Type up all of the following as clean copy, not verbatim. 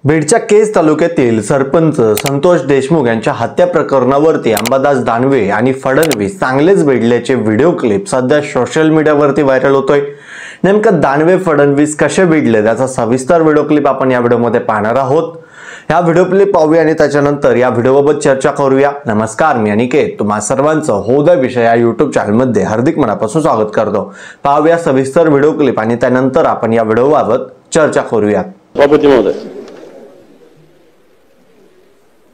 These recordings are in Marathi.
बीडच्या केज तालुक्यातील सरपंच संतोष देशमुख यांच्या हत्या प्रकरणावरती अंबादास दानवे आणि फडणवीस चांगलेच भिडल्याचे व्हिडिओ क्लिप सध्या सोशल मीडियावरती व्हायरल होतोय। नेमकं दानवे फडणवीस कसे भिडले त्याचा सविस्तर व्हिडिओ क्लिप आपण या व्हिडिओमध्ये पाहणार आहोत। या व्हिडिओ क्लिप पाहूया आणि त्याच्यानंतर या व्हिडिओबाबत चर्चा करूया। नमस्कार, मी अनिकेत तुम्हा सर्वांचं होदा विषय या YouTube चॅनलमध्ये हार्दिक मनापासून स्वागत करतो। पाहूया सविस्तर व्हिडिओ क्लिप आणि त्यानंतर आपण या व्हिडिओबाबत चर्चा करूया। सभापती महोदय,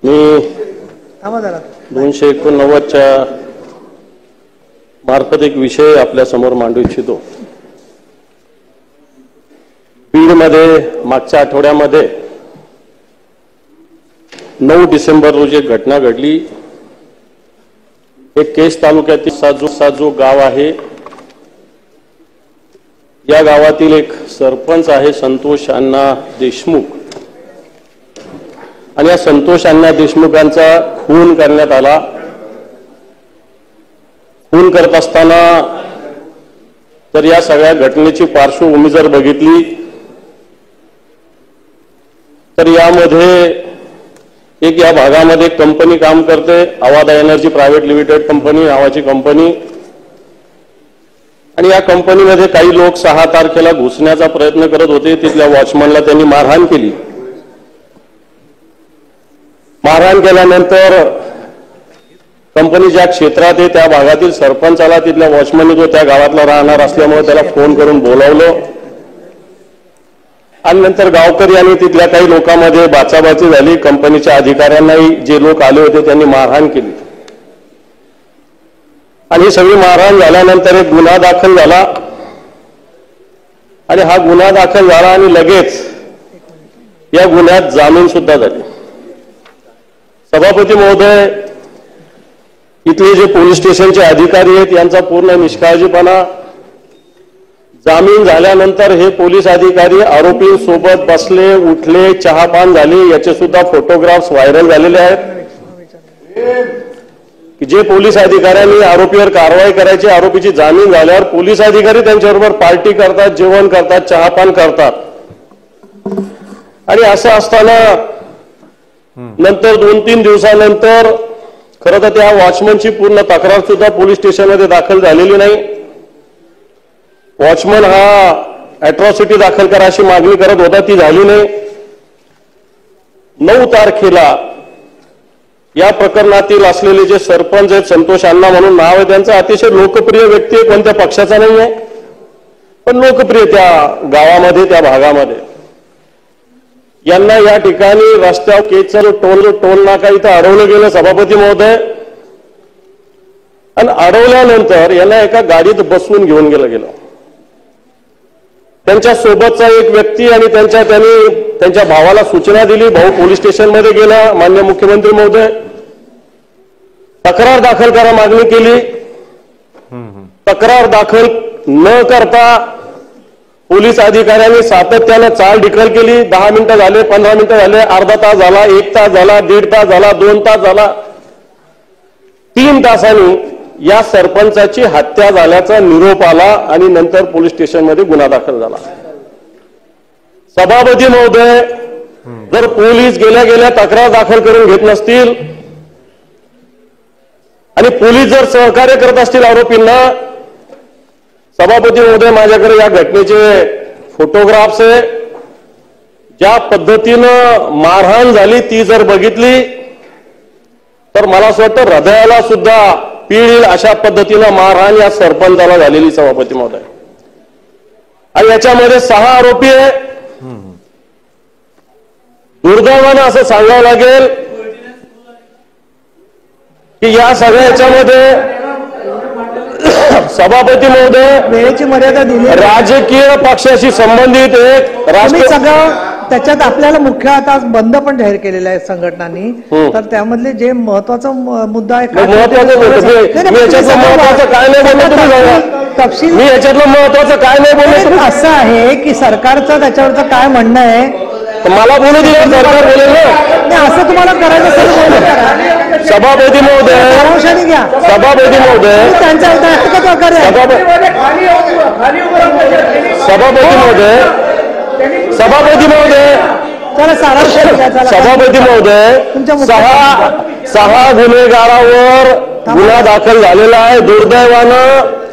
मी 289 मार्फत एक विषय आपल्या समोर मांडू इच्छितो। बीडमध्ये मागच्या आठवड्यामध्ये 9 डिसेंबर रोजी एक घटना घडली। एक केज तालुक्यातील साजू गाव आहे। या गावातील एक सरपंच आहे संतोष अण्णा देशमुख, आणि या संतोष अण्णा देशमुखांचा खून करण्यात आला। खून करत असताना तर या सगळ्या घटनेची पार्श्वभूमी जर बघितली तर यामध्ये एक या भागामध्ये कंपनी काम करते, Avaada energy private limited company नावाची कंपनी, आणि या कंपनीमध्ये काही लोक 6 तारखेला घुसण्याचा प्रयत्न करत होते। तिथल्या वॉचमनला त्यांनी मारहाण केली। मारहाण केल्यानंतर कंपनी ज्या क्षेत्रात आहे त्या भागातील सरपंचाला तिथल्या वॉचमनने जो त्या गावातला राहणार असल्यामुळे त्याला फोन करून बोलावलं, आणि नंतर गावकरी आणि तिथल्या काही लोकांमध्ये बाचाबाची झाली। कंपनीच्या अधिकाऱ्यांनाही जे लोक आले होते त्यांनी मारहाण केली, आणि ही सगळी मारहाण झाल्यानंतर एक गुन्हा दाखल झाला, आणि हा गुन्हा दाखल झाला आणि लगेच या गुन्ह्यात जामीन सुद्धा झाली। सभापती महोदय, इथले जे पोलीस स्टेशनचे अधिकारी आहेत यांचा पूर्ण निष्काळजीपणा। जामीन झाल्यानंतर हे पोलीस अधिकारी आरोपींसोबत बसले, उठले, चहापान झाले, याचे सुद्धा फोटोग्राफ्स व्हायरल झालेले आहेत। जे पोलीस अधिकाऱ्यांनी आरोपीवर कारवाई करायची, आरोपीची जामीन झाल्यावर पोलीस अधिकारी त्यांच्याबरोबर पार्टी करतात, जेवण करतात, चहापान करतात, आणि असं असताना नंतर 2-3 दिवसानंतर खरं तर त्या वॉचमनची पूर्ण तक्रार सुद्धा पोलीस स्टेशनमध्ये दाखल झालेली नाही। वॉचमन हा अॅट्रॉसिटी दाखल करा अशी मागणी करत होता, ती झाली नाही। 9 तारखेला या प्रकरणातील असलेले जे सरपंच आहेत, संतोष अण्णा म्हणून नाव आहे त्यांचं, अतिशय लोकप्रिय व्यक्ती आहे, कोणत्या पक्षाचा नाही आहे पण लोकप्रिय त्या गावामध्ये त्या भागामध्ये। यांना या ठिकाणी रस्त्यावर केजचा जो टोल नाका इथं अडवलं गेलं सभापती महोदय, आणि अडवल्यानंतर यांना एका गाडीत बसवून घेऊन गेलं। त्यांच्या सोबतचा एक व्यक्ती आणि त्यांनी त्यांच्या भावाला सूचना दिली। भाऊ पोलीस स्टेशनमध्ये गेला, माननीय मुख्यमंत्री महोदय तक्रार दाखल करा मागणी केली। तक्रार दाखल न करता पोलीस अधिकाऱ्यांनी सातत्याने चाल ढकल केली। 10 मिनिटं झाले, 15 मिनिटं झाले, अर्धा तास झाला, 1 तास झाला, 1.5 तास झाला, 2 तास झाला। 3 तासांनी या सरपंचाची हत्या झाल्याचा निरोप आला, आणि नंतर पोलीस स्टेशनमध्ये गुन्हा दाखल झाला। सभापती महोदय, जर पोलीस गेल्या तक्रार दाखल करून घेत नसतील आणि पोलीस जर सहकार्य करत असतील आरोपींना, सभापती महोदय माझ्याकडे या घटनेचे फोटोग्राफ्स आहे। ज्या पद्धतीनं मारहाण झाली ती जर बघितली तर मला असं वाटतं हृदयाला सुद्धा पीळ येईल अशा पद्धतीनं मारहाण या सरपंचाला झालेली सभापती महोदय, आणि याच्यामध्ये 6 आरोपी आहे। दुर्दैवानं असं सांगावं लागेल की या सगळ्या याच्यामध्ये सभापती महोदय वेळेची मर्यादा दिली, राजकीय पक्षाशी संबंधित एक त्याच्यात आपल्याला मुख्य आता बंद पण जाहीर केलेला आहे संघटनांनी, तर त्यामधले जे महत्वाचा मुद्दा आहे मी याच्यातलं महत्वाचं काय नाही बोललो तुम्ही तपशील, मी याच्यातलं महत्वाचं काय नाही बोललो। असं आहे की सरकारचं त्याच्यावरचं काय म्हणणं आहे, मला बोलू दिलं सरकार बोलेल ना, असं तुम्हाला करायचं असेल सभापती महोदय, घ्या। सभापती महोदय, त्यांच्या सभापती महोदय, चला सारांश घ्या, चला. सभापती महोदय, तुमच्या सहा गुन्हेगारावर गुन्हा दाखल झालेला आहे. दुर्दैवानं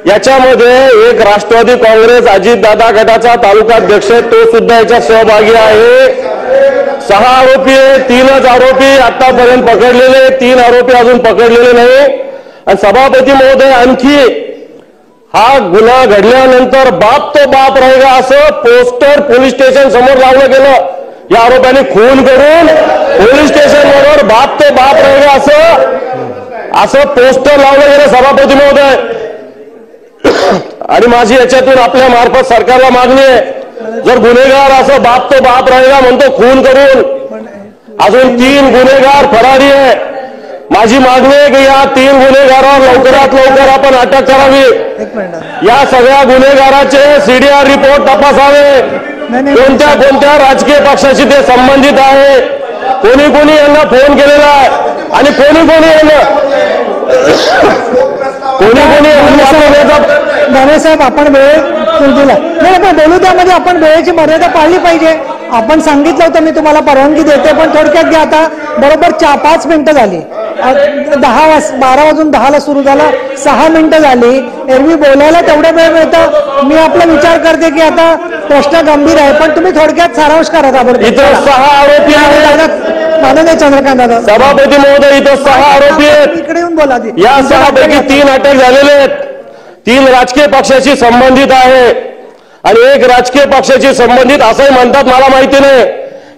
याच्यामध्ये एक राष्ट्रवादी काँग्रेस अजितदादा गटाचा तालुकाध्यक्ष तो सुद्धा याच्यात सहभागी आहे. 6 आरोपी आहे, 3च आरोपी आतापर्यंत पकडलेले, 3 आरोपी अजून पकडलेले नाही. आणि सभापती महोदय, आणखी हा गुन्हा घडल्यानंतर बाप तो बाप रहेगा असं पोस्टर पोलीस स्टेशन समोर लावलं गेलं. या आरोपाने खून करून पोलीस स्टेशनवर बाप तो बाप रहेगा असं पोस्टर लावलं गेलं सभापती महोदय. आणि माझी याच्यातून आपल्या मार्फत सरकारला मागणी आहे, जर गुन्हेगार असं बाप तो बाप रहेगा म्हणतो खून करून, अजून 3 गुन्हेगार फरारी आहे. माझी मागणी आहे की या 3 गुन्हेगारांवर लवकरात लवकर आपण अटक करावी. या सगळ्या गुन्हेगाराचे सीडीआर रिपोर्ट तपासावे. कोणत्या कोणत्या राजकीय पक्षाशी ते संबंधित आहे, कोणी कोणी यांना फोन केलेला आहे आणि कोणी कोणी साहेब आपण वेळ दिला नाही, पण बोलू त्यामध्ये आपण वेळेची मर्यादा पाळली पाहिजे. आपण सांगितलं होतं मी तुम्हाला परवानगी देते, पण थोडक्यात घ्या. आता बरोबर 5 मिनिटं झाली, 12 वाजून 10ला सुरू झाला, 6 मिनिटं झाली. एरवी बोलायला तेवढा वेळ मिळतं. मी आपला विचार करते की आता प्रश्न गंभीर आहे, पण तुम्ही थोडक्यात सारांश करा. इथं 6 आरोपी आहेत माननीय चंद्रकांत दादा. सभापती महोदय, इथं 6 आरोपी आहेत. इकडे येऊन बोला. या 6 पैकी 3 अटक झालेले आहेत. 3 राजकीय पक्षाशी संबंधित आहे आणि 1 राजकीय पक्षाशी संबंधित असंही म्हणतात. मला माहिती नाही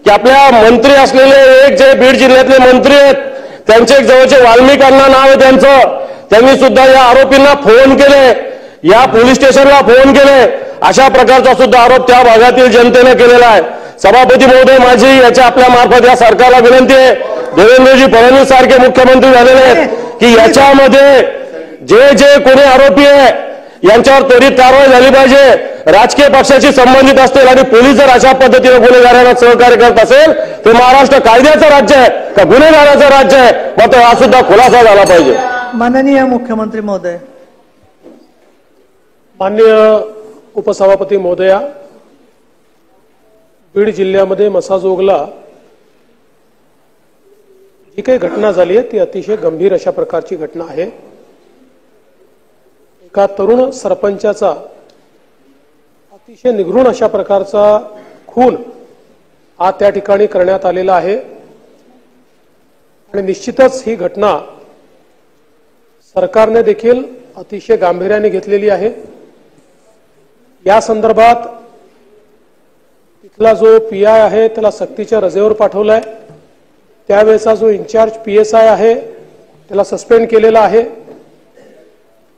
की आपल्या मंत्री असलेले एक जे बीड जिल्ह्यातले मंत्री आहेत, त्यांचे एक जवळचे वाल्मिक अण्णा नाव आहे त्यांचं, त्यांनी सुद्धा या आरोपींना फोन केले, या पोलीस स्टेशनला फोन केले. अशा प्रकारचा सुद्धा आरोप त्या भागातील जनतेने केलेला आहे. सभापती महोदय, माझी याच्या आपल्या मार्फत या सरकारला विनंती आहे, देवेंद्रजी फडणवीस सारखे मुख्यमंत्री झालेले आहेत की याच्यामध्ये जे जे कोणी आरोपी आहे यांच्यावर त्वरित कारवाई झाली पाहिजे. राजकीय पक्षाशी संबंधित असतील आणि पोलीस जर अशा पद्धतीने गुन्हेगारांना सहकार्य करत असेल तर महाराष्ट्र कायद्याचं राज्य आहे का गुन्हेगाराचं राज्य आहे, मात्र हा सुद्धा खुलासा झाला पाहिजे. माननीय मुख्यमंत्री महोदय. माननीय उपसभापती महोदया, बीड जिल्ह्यामध्ये मसाजोगला जी काही घटना झाली आहे ती अतिशय गंभीर अशा प्रकारची घटना आहे. एका तरुण सरपंचाचा अतिशय निगृण अशा प्रकारचा खून हा त्या ठिकाणी करण्यात आलेला आहे आणि निश्चितच ही घटना सरकारने देखील अतिशय गांभीर्याने घेतलेली आहे. या संदर्भात तिथला जो पीआय आहे त्याला सक्तीच्या रजेवर पाठवलाय. त्यावेळेचा जो इन्चार्ज पीएसआय आहे त्याला सस्पेंड केलेला आहे.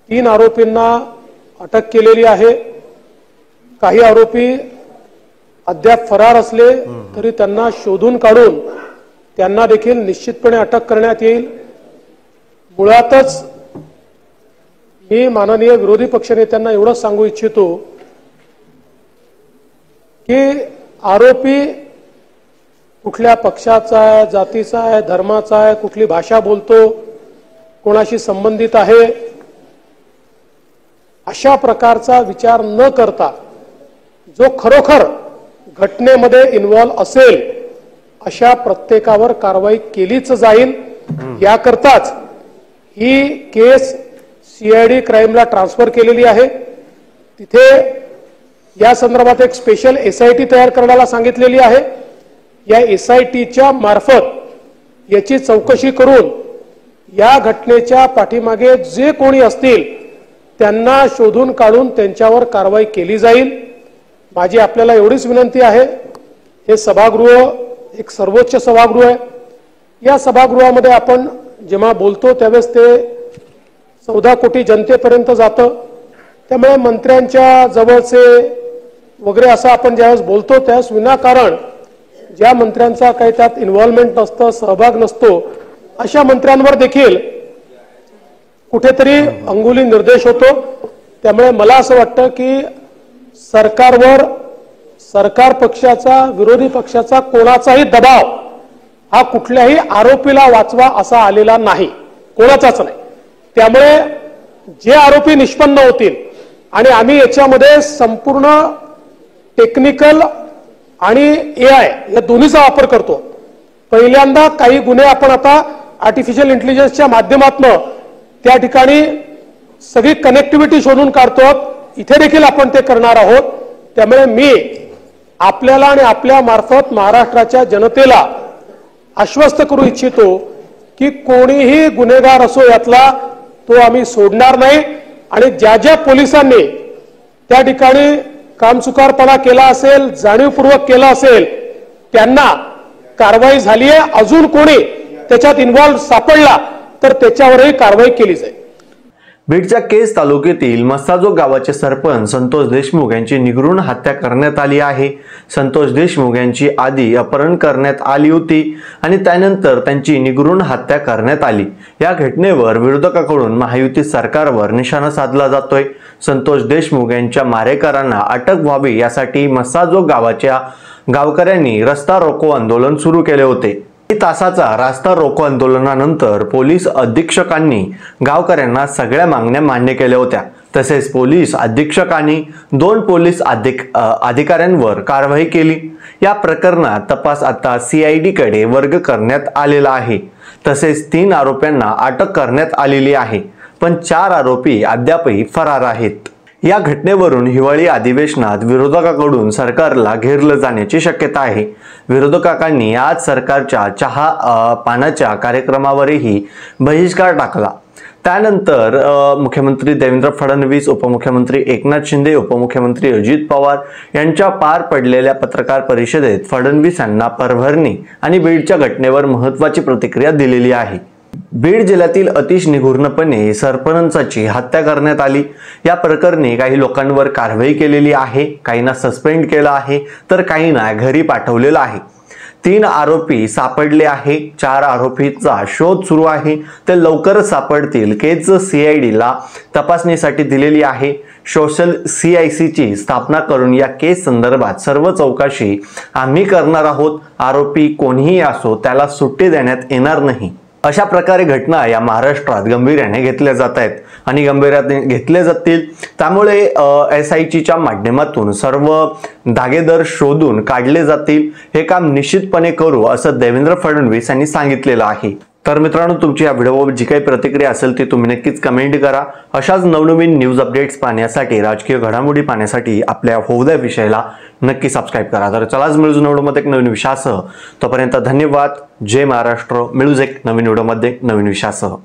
3 आरोपींना अटक केलेली आहे. काही आरोपी अद्याप फरार असले तरी त्यांना शोधून काढून त्यांना देखील निश्चितपणे अटक करण्यात येईल. मुळातच मी माननीय विरोधी पक्षनेत्यांना एवढंच सांगू इच्छितो की आरोपी कुठल्या पक्षाचा आहे, जातीचा आहे, धर्माचा आहे, कुठली भाषा बोलतो, कोणाशी संबंधित आहे, अशा प्रकारचा विचार न करता जो खरोखर घटनेमध्ये इन्व्हॉल्व असेल अशा प्रत्येकावर कारवाई केलीच जाईल. याकरताच ही केस सीआयडी क्राईमला ट्रान्सफर केलेली आहे. तिथे या संदर्भात एक स्पेशल एसआयटी तयार करण्याला सांगितलेली आहे. या एसआयटीच्या मार्फत याची चौकशी करून या घटनेच्या पाठीमागे जे कोणी असतील त्यांना शोधून काढून त्यांच्यावर कारवाई केली जाईल. माझी आपल्याला एवढीच विनंती आहे, हे सभागृह एक सर्वोच्च सभागृह आहे. या सभागृहामध्ये आपण जेव्हा बोलतो त्यावेळेस ते 14 कोटी जनतेपर्यंत जातं. त्यामुळे मंत्र्यांच्या जवळचे वगैरे असं आपण ज्यावेळेस बोलतो त्यावेळेस विनाकारण ज्या मंत्र्यांचा काही त्यात इन्व्हॉल्वमेंट नसतं, सहभाग नसतो, अशा मंत्र्यांवर देखील कुठेतरी अंगुली निर्देश होतो. त्यामुळे मला असं वाटतं की सरकारवर सरकार पक्षाचा, विरोधी पक्षाचा कोणाचाही दबाव हा कुठल्याही आरोपीला वाचवा असा आलेला नाही, कोणाचाच नाही. त्यामुळे जे आरोपी निष्पन्न होतील आणि आम्ही याच्यामध्ये संपूर्ण टेक्निकल आणि AI या दोन्हीचा वापर करतो. पहिल्यांदा काही गुन्हे आपण आता आर्टिफिशियल इंटेलिजन्सच्या माध्यमातून त्या ठिकाणी सगळी कनेक्टिव्हिटी शोधून काढतो. इथे देखील आपण ते करणार आहोत. त्यामुळे मी आपल्याला आणि आपल्या मार्फत महाराष्ट्राच्या जनतेला आश्वस्त करू इच्छितो की कोणीही गुन्हेगार असो यातला तो आम्ही सोडणार नाही. आणि ज्या ज्या पोलिसांनी त्या ठिकाणी कामचुकारपणा केला असेल, जाणीवपूर्वक केला असेल, त्यांना कारवाई झाली आहे. अजून कोणी त्याच्यात इन्व्हॉल्व सापडला तर त्याच्यावरही कारवाई केली जाईल. बीडच्या केज तालुक्यातील मस्साजोग गावाचे सरपंच संतोष देशमुख यांची निगरून हत्या करण्यात आली आहे. संतोष देशमुख यांची आधी अपहरण करण्यात आली होती आणि त्यानंतर त्यांची निगरून हत्या करण्यात आली. या घटनेवर विरोधकांकडून महायुती सरकारवर निशाणा साधला जातोय. संतोष देशमुख यांच्या मारेकरांना अटक व्हावी यासाठी मस्साजोग गावाच्या गावकऱ्यांनी रस्ता रोको आंदोलन सुरू केले होते. तासाचा रास्ता रोको आंदोलनानंतर पोलीस अधीक्षकांनी गावकऱ्यांना सगळ्या मागण्या मान्य केल्या होत्या. तसेच पोलीस अधीक्षकांनी 2 पोलीस अधिकाऱ्यांवर कारवाई केली. या प्रकरणात तपास आता CID कडे वर्ग करण्यात आलेला आहे. तसेच 3 आरोपींना अटक करण्यात आलेली आहे, पण 4 आरोपी अद्यापही फरार आहेत. या घटनेवरून हिवाळी अधिवेशनात विरोधकांकडून सरकारला घेरलं जाण्याची शक्यता आहे. विरोधकांनी आज सरकारच्या चहा पानाच्या कार्यक्रमावरही बहिष्कार टाकला. त्यानंतर मुख्यमंत्री देवेंद्र फडणवीस, उपमुख्यमंत्री एकनाथ शिंदे, उपमुख्यमंत्री अजित पवार यांच्या पार पडलेल्या पत्रकार परिषदेत फडणवीस यांना परभणी आणि बीडच्या घटनेवर महत्त्वाची प्रतिक्रिया दिलेली आहे. बीड जिल्ह्यातील अतिश निगूर्णपणे सरपंचाची हत्या करण्यात आली. या प्रकरणी काही लोकांवर कारवाई केलेली आहे, काहींना सस्पेंड केलं आहे तर काहींना घरी पाठवलेलं आहे. 3 आरोपी सापडले आहे. 4 आरोपीचा शोध सुरू आहे. ते लवकरच सापडतील. केज CID ला तपासणीसाठी दिलेली आहे. सोशल CIC ची स्थापना करून या केस संदर्भात सर्व चौकशी आम्ही करणार आहोत. आरोपी कोणीही असो त्याला सुट्टी देण्यात येणार नाही. अशा प्रकारे घटना या महाराष्ट्रात गंभीर्याने घेतल्या जात आहेत आणि गंभीर्याने घेतले जातील. त्यामुळे SITच्या माध्यमातून सर्व धागेदर शोधून काढले जातील. हे काम निश्चितपणे करू असं देवेंद्र फडणवीस यांनी सांगितलेलं आहे. तर मित्रांनो, तुमची या व्हिडिओवर जी काही प्रतिक्रिया असेल ती तुम्ही नक्कीच कमेंट करा. अशाच नवनवीन न्यूज अपडेट्स पाहण्यासाठी, राजकीय घडामोडी पाहण्यासाठी आपल्या होऊ विषयाला नक्की सबस्क्राईब करा. तर चलाच मिळून व्हिडिओमध्ये एक नवीन विषयासह. तोपर्यंत धन्यवाद. जय महाराष्ट्र. मिळूच एक नवीन व्हिडिओमध्ये नवीन विषयासह.